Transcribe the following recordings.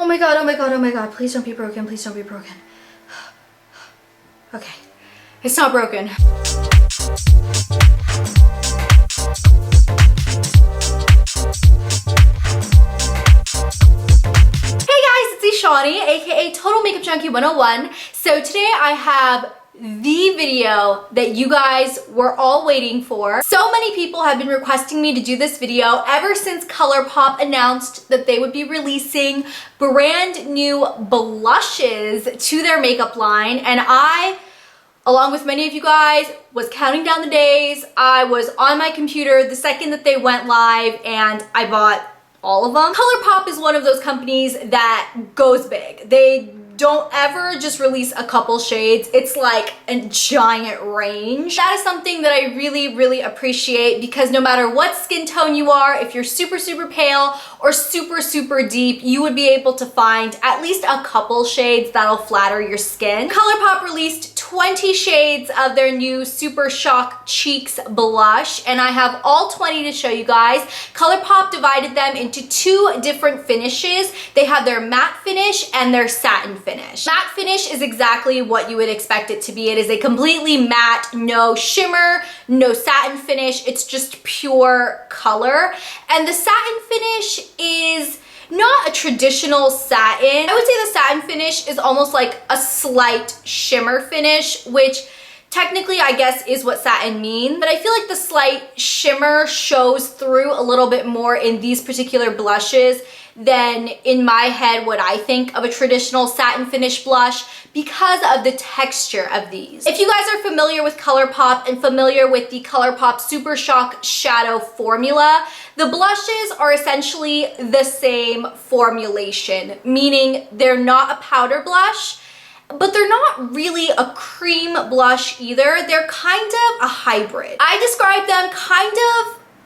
my god, oh my god, oh my god. Please don't be broken, please don't be broken. Okay, it's not broken. Hey guys, it's Shawnee, aka Total Makeup Junkie 101. So today I have the video that you guys were all waiting for. So many people have been requesting me to do this video ever since ColourPOP announced that they would be releasing brand new blushes to their makeup line, and I, along with many of you guys, was counting down the days. I was on my computer the second that they went live and I bought all of them. ColourPOP is one of those companies that goes big. They don't ever just release a couple shades. It's like a giant range. That is something that I really appreciate, because no matter what skin tone you are, if you're super pale or super deep, you would be able to find at least a couple shades that'll flatter your skin. ColourPOP released 20 shades of their new Super Shock Cheeks blush, and I have all 20 to show you guys. ColourPOP divided them into two different finishes. They have their matte finish and their satin finish. Matte finish is exactly what you would expect it to be. It is a completely matte, no shimmer, no satin finish. It's just pure color. And the satin finish is not a traditional satin. I would say the satin finish is almost like a slight shimmer finish, which technically I guess is what satin means, but I feel like the slight shimmer shows through a little bit more in these particular blushes than in my head what I think of a traditional satin finish blush, because of the texture of these. If you guys are familiar with ColourPOP and familiar with the ColourPOP Super Shock Shadow formula, the blushes are essentially the same formulation, meaning they're not a powder blush, but they're not really a cream blush either. They're kind of a hybrid. I describe them kind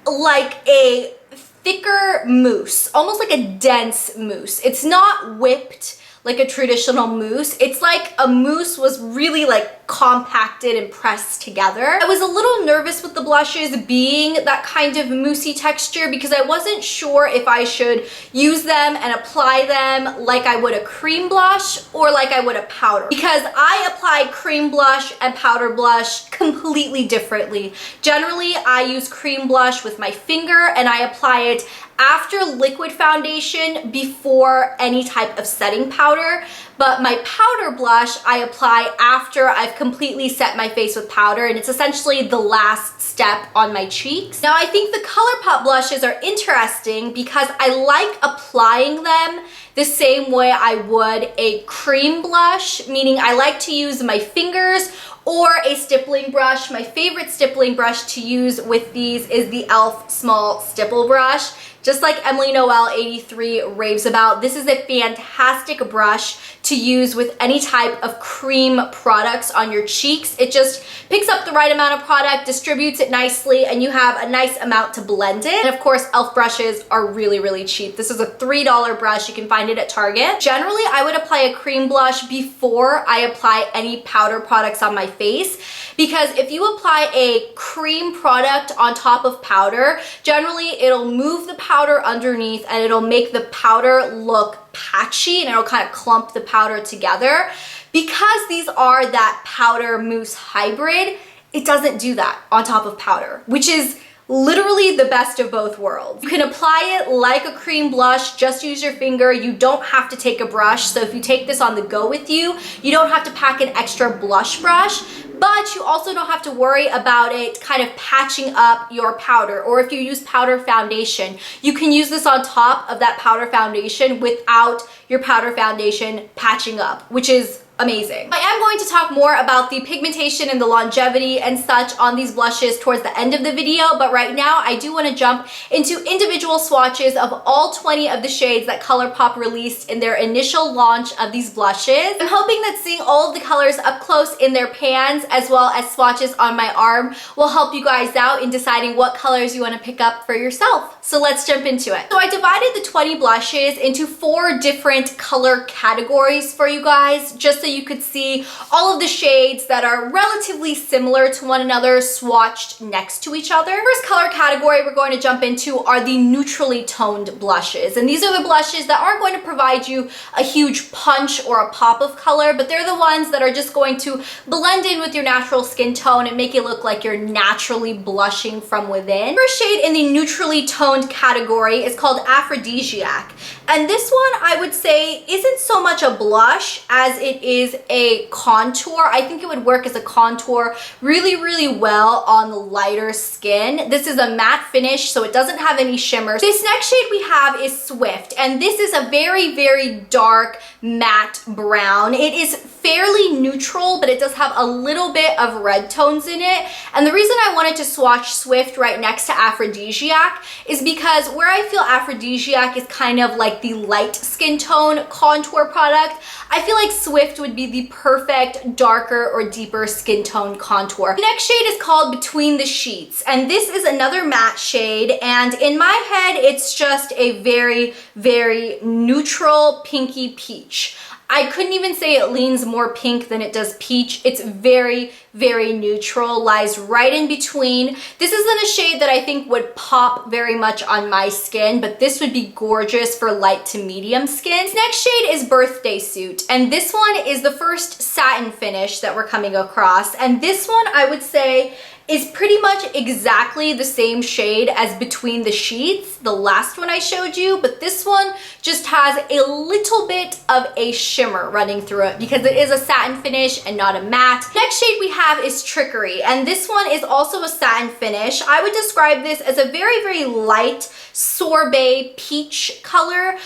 of like a thicker mousse, almost like a dense mousse. It's not whipped like a traditional mousse. It's like a mousse was really like compacted and pressed together. I was a little nervous with the blushes being that kind of moussey texture, because I wasn't sure if I should use them and apply them like I would a cream blush or like I would a powder, because I apply cream blush and powder blush completely differently. Generally, I use cream blush with my finger and I apply it after liquid foundation, before any type of setting powder. But my powder blush I apply after I've completely set my face with powder, and it's essentially the last step on my cheeks. Now I think the ColourPOP blushes are interesting because I like applying them the same way I would a cream blush, meaning I like to use my fingers or a stippling brush. My favorite stippling brush to use with these is the e.l.f. Small Stipple Brush. Just like Emily Noel 83 raves about, this is a fantastic brush to use with any type of cream products on your cheeks. It just picks up the right amount of product, distributes it nicely, and you have a nice amount to blend it. And of course, e.l.f. brushes are really cheap. This is a $3 brush. You can find it at Target. Generally, I would apply a cream blush before I apply any powder products on my face, because if you apply a cream product on top of powder, generally it'll move the powder underneath and it'll make the powder look patchy, and it'll kind of clump the powder together. Because these are that powder mousse hybrid, it doesn't do that on top of powder, which is literally the best of both worlds. You can apply it like a cream blush, just use your finger. You don't have to take a brush. So if you take this on the go with you, you don't have to pack an extra blush brush, but you also don't have to worry about it kind of patching up your powder. Or if you use powder foundation, you can use this on top of that powder foundation without your powder foundation patching up, which is amazing. I am going to talk more about the pigmentation and the longevity and such on these blushes towards the end of the video, but right now I do want to jump into individual swatches of all 20 of the shades that ColourPOP released in their initial launch of these blushes. I'm hoping that seeing all of the colors up close in their pans, as well as swatches on my arm, will help you guys out in deciding what colors you want to pick up for yourself. So let's jump into it. So I divided the 20 blushes into 4 different color categories for you guys, just so you could see all of the shades that are relatively similar to one another swatched next to each other. First color category we're going to jump into are the neutrally toned blushes. And these are the blushes that aren't going to provide you a huge punch or a pop of color, but they're the ones that are just going to blend in with your natural skin tone and make it look like you're naturally blushing from within. First shade in the neutrally toned category is called Aphrodisiac. And this one I would say isn't so much a blush as it is a contour. I think it would work as a contour really, really well on the lighter skin. This is a matte finish, so it doesn't have any shimmers. This next shade we have is Swift, and this is a very, very dark matte brown. It is fairly neutral, but it does have a little bit of red tones in it. And the reason I wanted to swatch Swift right next to Aphrodisiac is because where I feel Aphrodisiac is kind of like the light skin tone contour product, I feel like Swift would be the perfect darker or deeper skin tone contour. The next shade is called Between the Sheets, and this is another matte shade, and in my head it's just a very, very neutral pinky peach. I couldn't even say it leans more pink than it does peach. It's very, very neutral, lies right in between. This isn't a shade that I think would pop very much on my skin, but this would be gorgeous for light to medium skin. This next shade is Birthday Suit, and this one is the first satin finish that we're coming across. And this one I would say is pretty much exactly the same shade as Between the Sheets, the last one I showed you, but this one just has a little bit of a shimmer running through it because it is a satin finish and not a matte. Next shade we have is Trickery, and this one is also a satin finish. I would describe this as a very, very light sorbet peach color.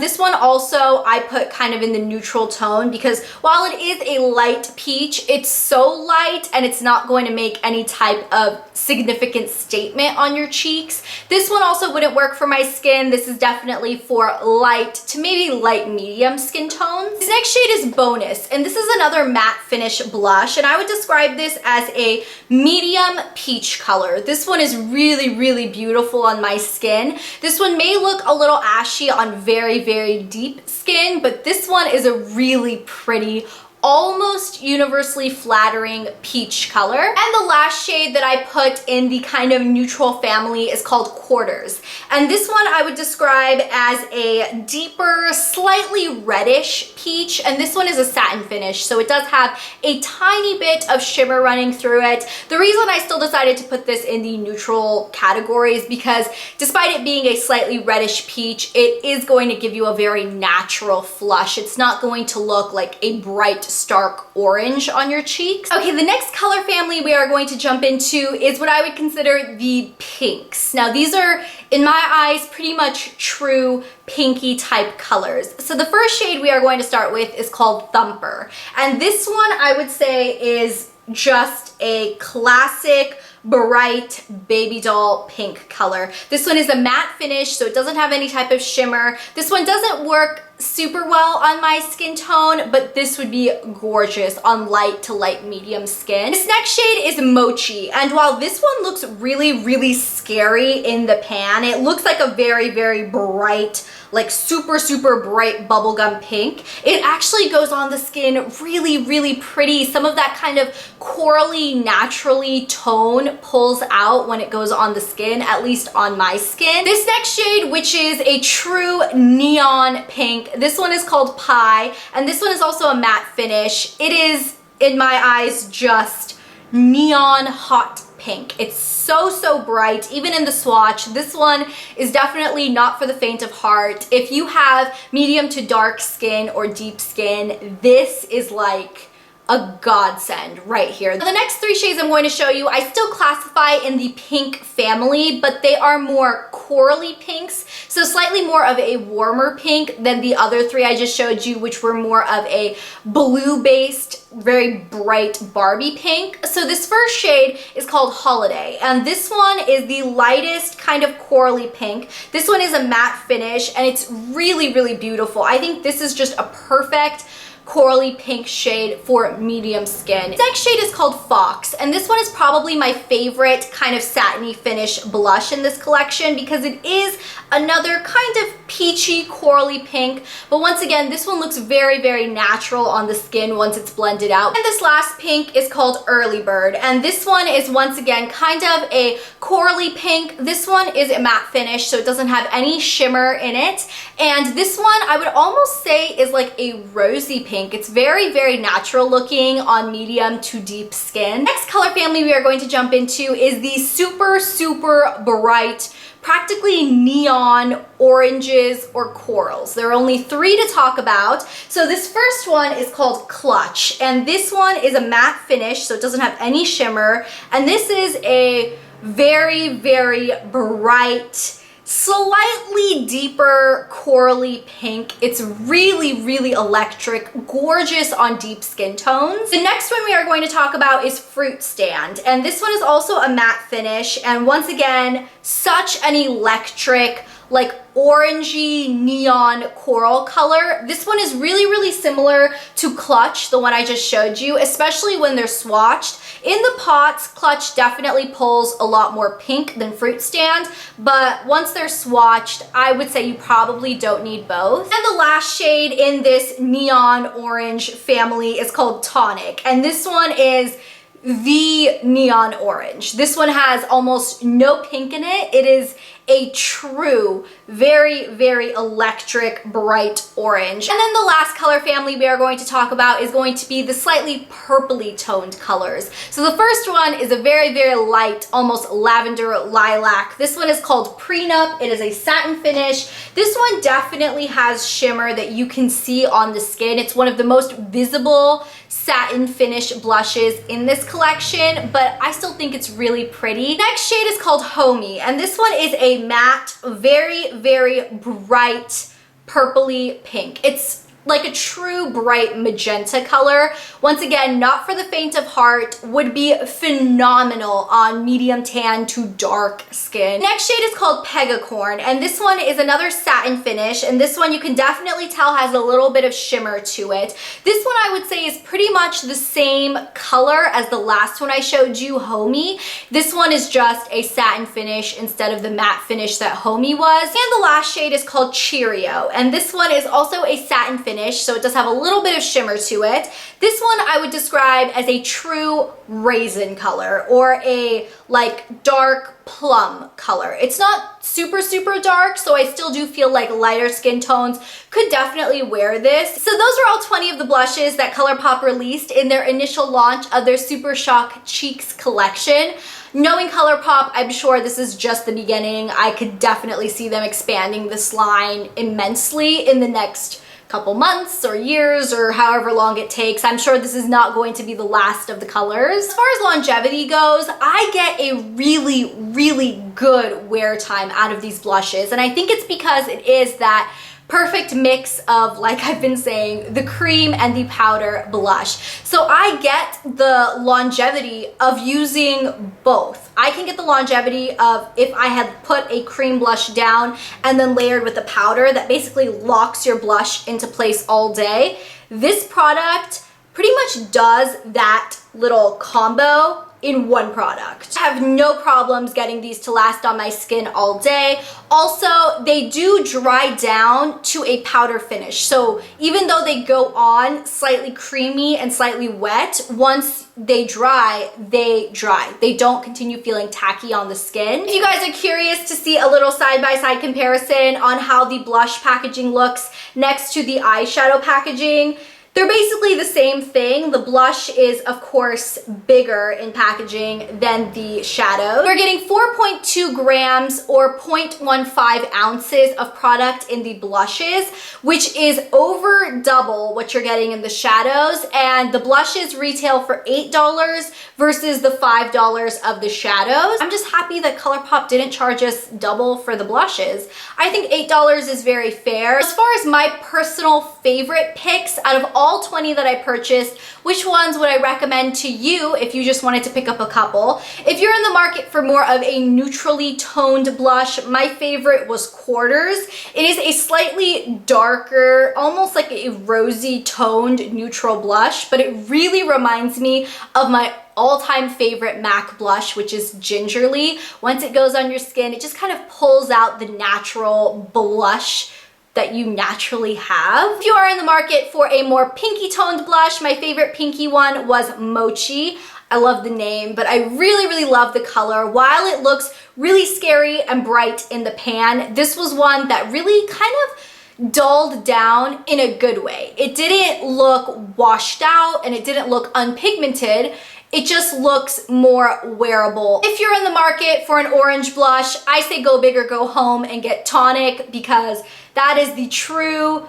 This one also I put kind of in the neutral tone because while it is a light peach, it's so light and it's not going to make any type of significant statement on your cheeks. This one also wouldn't work for my skin. This is definitely for light to maybe light medium skin tones. This next shade is Bonus, and this is another matte finish blush, and I would describe this as a medium peach color. This one is really, really beautiful on my skin. This one may look a little ashy on very, very deep skin, but this one is a really pretty, almost universally flattering peach color. And the last shade that I put in the kind of neutral family is called Quarters. And this one I would describe as a deeper, slightly reddish peach. And this one is a satin finish, so it does have a tiny bit of shimmer running through it. The reason I still decided to put this in the neutral category is because despite it being a slightly reddish peach, it is going to give you a very natural flush. It's not going to look like a bright stark orange on your cheeks. Okay, the next color family we are going to jump into is what I would consider the pinks. Now these are, in my eyes, pretty much true pinky type colors. So the first shade we are going to start with is called Thumper. And this one I would say is just a classic bright baby doll pink color. This one is a matte finish, so it doesn't have any type of shimmer. This one doesn't work super well on my skin tone, but this would be gorgeous on light to light medium skin. This next shade is Mochi, and while this one looks really, really scary in the pan, it looks like a very, very bright, like super, super bright bubblegum pink. It actually goes on the skin really, really pretty. Some of that kind of corally, naturally tone pulls out when it goes on the skin, at least on my skin. This next shade, which is a true neon pink, this one is called Pie, and this one is also a matte finish. It is, in my eyes, just neon hot pink. It's so, so bright, even in the swatch. This one is definitely not for the faint of heart. If you have medium to dark skin or deep skin, this is like a godsend right here. The next 3 shades I'm going to show you, I still classify in the pink family, but they are more corally pinks, so slightly more of a warmer pink than the other 3 I just showed you, which were more of a blue-based, very bright Barbie pink. So this first shade is called Holiday, and this one is the lightest kind of corally pink. This one is a matte finish, and it's really, really beautiful. I think this is just a perfect corally pink shade for medium skin. This next shade is called Fox, and this one is probably my favorite kind of satiny finish blush in this collection because it is another kind of peachy corally pink, but once again, this one looks very, very natural on the skin once it's blended out. And this last pink is called Early Bird, and this one is once again kind of a corally pink. This one is a matte finish, so it doesn't have any shimmer in it, and this one I would almost say is like a rosy pink. It's very, very natural looking on medium to deep skin. Next color family we are going to jump into is the super, super bright, practically neon oranges or corals. There are only 3 to talk about. So this first one is called Clutch, and this one is a matte finish, so it doesn't have any shimmer, and this is a very, very bright, slightly deeper corally pink. It's really, really electric, gorgeous on deep skin tones. The next one we are going to talk about is Fruit Stand, and this one is also a matte finish, and once again, such an electric, like orangey neon coral color. This one is really, really similar to Clutch, the one I just showed you, especially when they're swatched. In the pots, Clutch definitely pulls a lot more pink than Fruit Stand, but once they're swatched, I would say you probably don't need both. And the last shade in this neon orange family is called Tonic, and this one is the neon orange. This one has almost no pink in it. It is a true, very, very electric, bright orange. And then the last color family we are going to talk about is going to be the slightly purpley toned colors. So the first one is a very, very light, almost lavender lilac. This one is called Prenup. It is a satin finish. This one definitely has shimmer that you can see on the skin. It's one of the most visible satin finish blushes in this collection, but I still think it's really pretty. Next shade is called Homey, and this one is a matte, very, very bright purpley pink. It's like a true bright magenta color. Once again, not for the faint of heart, would be phenomenal on medium tan to dark skin. Next shade is called Pegacorn, and this one is another satin finish, and this one you can definitely tell has a little bit of shimmer to it. This one I would say is pretty much the same color as the last one I showed you, Homey. This one is just a satin finish instead of the matte finish that Homey was. And the last shade is called Cheerio, and this one is also a satin finish, so it does have a little bit of shimmer to it. This one I would describe as a true raisin color or a like dark plum color. It's not super, super dark, so I still do feel like lighter skin tones could definitely wear this. So those are all 20 of the blushes that ColourPOP released in their initial launch of their Super Shock Cheeks collection. Knowing ColourPOP, I'm sure this is just the beginning. I could definitely see them expanding this line immensely in the next couple months or years or however long it takes. I'm sure this is not going to be the last of the colors. As far as longevity goes, I get a really, really good wear time out of these blushes, and I think it's because it is that perfect mix of, like I've been saying, the cream and the powder blush. So I get the longevity of using both. I can get the longevity of if I had put a cream blush down and then layered with the powder that basically locks your blush into place all day. This product pretty much does that little combo in one product. I have no problems getting these to last on my skin all day. Also, they do dry down to a powder finish. So even though they go on slightly creamy and slightly wet, once they dry, they dry. They don't continue feeling tacky on the skin. If you guys are curious to see a little side-by-side comparison on how the blush packaging looks next to the eyeshadow packaging, they're basically the same thing. The blush is, of course, bigger in packaging than the shadow. We're getting 4.2 grams or 0.15 ounces of product in the blushes, which is over double what you're getting in the shadows. And the blushes retail for $8 versus the $5 of the shadows. I'm just happy that ColourPOP didn't charge us double for the blushes. I think $8 is very fair. As far as my personal favorite picks out of all all 20 that I purchased, which ones would I recommend to you if you just wanted to pick up a couple? If you're in the market for more of a neutrally toned blush, my favorite was Quarters. It is a slightly darker, almost like a rosy toned neutral blush, but it really reminds me of my all-time favorite MAC blush, which is Gingerly. Once it goes on your skin, it just kind of pulls out the natural blush that you naturally have. If you are in the market for a more pinky toned blush, my favorite pinky one was Mochi. I love the name, but I really love the color. While it looks really scary and bright in the pan, this was one that really kind of dulled down in a good way. It didn't look washed out and it didn't look unpigmented. It just looks more wearable. If you're in the market for an orange blush, I say go big or go home and get Tonic, because that is the true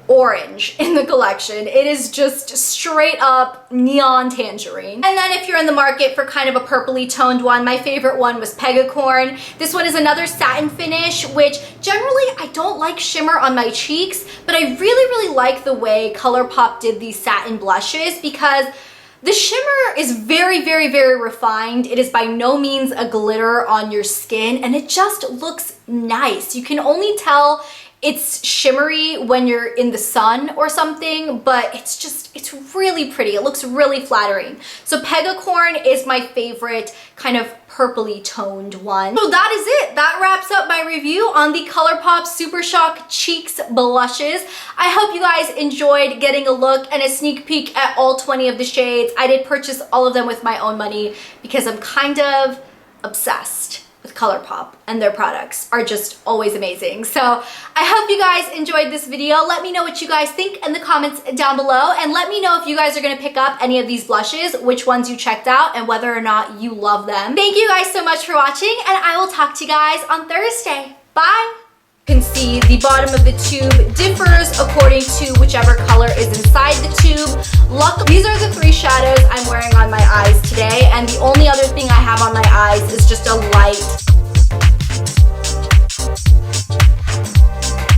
orange in the collection. It is just straight up neon tangerine. And then if you're in the market for kind of a purpley toned one, my favorite one was Pegacorn. This one is another satin finish, which generally I don't like shimmer on my cheeks, but I really like the way ColourPOP did these satin blushes, because the shimmer is very refined. It is by no means a glitter on your skin, and it just looks nice. You can only tell it's shimmery when you're in the sun or something, but it's really pretty. It looks really flattering. So Pegacorn is my favorite kind of purpley toned one. So that is it. That wraps up my review on the ColourPOP Super Shock Cheeks blushes. I hope you guys enjoyed getting a look and a sneak peek at all 20 of the shades. I did purchase all of them with my own money because I'm kind of obsessed with ColourPOP, and their products are just always amazing. So I hope you guys enjoyed this video. Let me know what you guys think in the comments down below, and let me know if you guys are gonna pick up any of these blushes, which ones you checked out, and whether or not you love them. Thank you guys so much for watching, and I will talk to you guys on Thursday. Bye! You can see the bottom of the tube differs according to whichever color is inside the tube. Luckily, these are the 3 shadows I'm wearing on my eyes today, and the only other thing I have on my eyes is just a light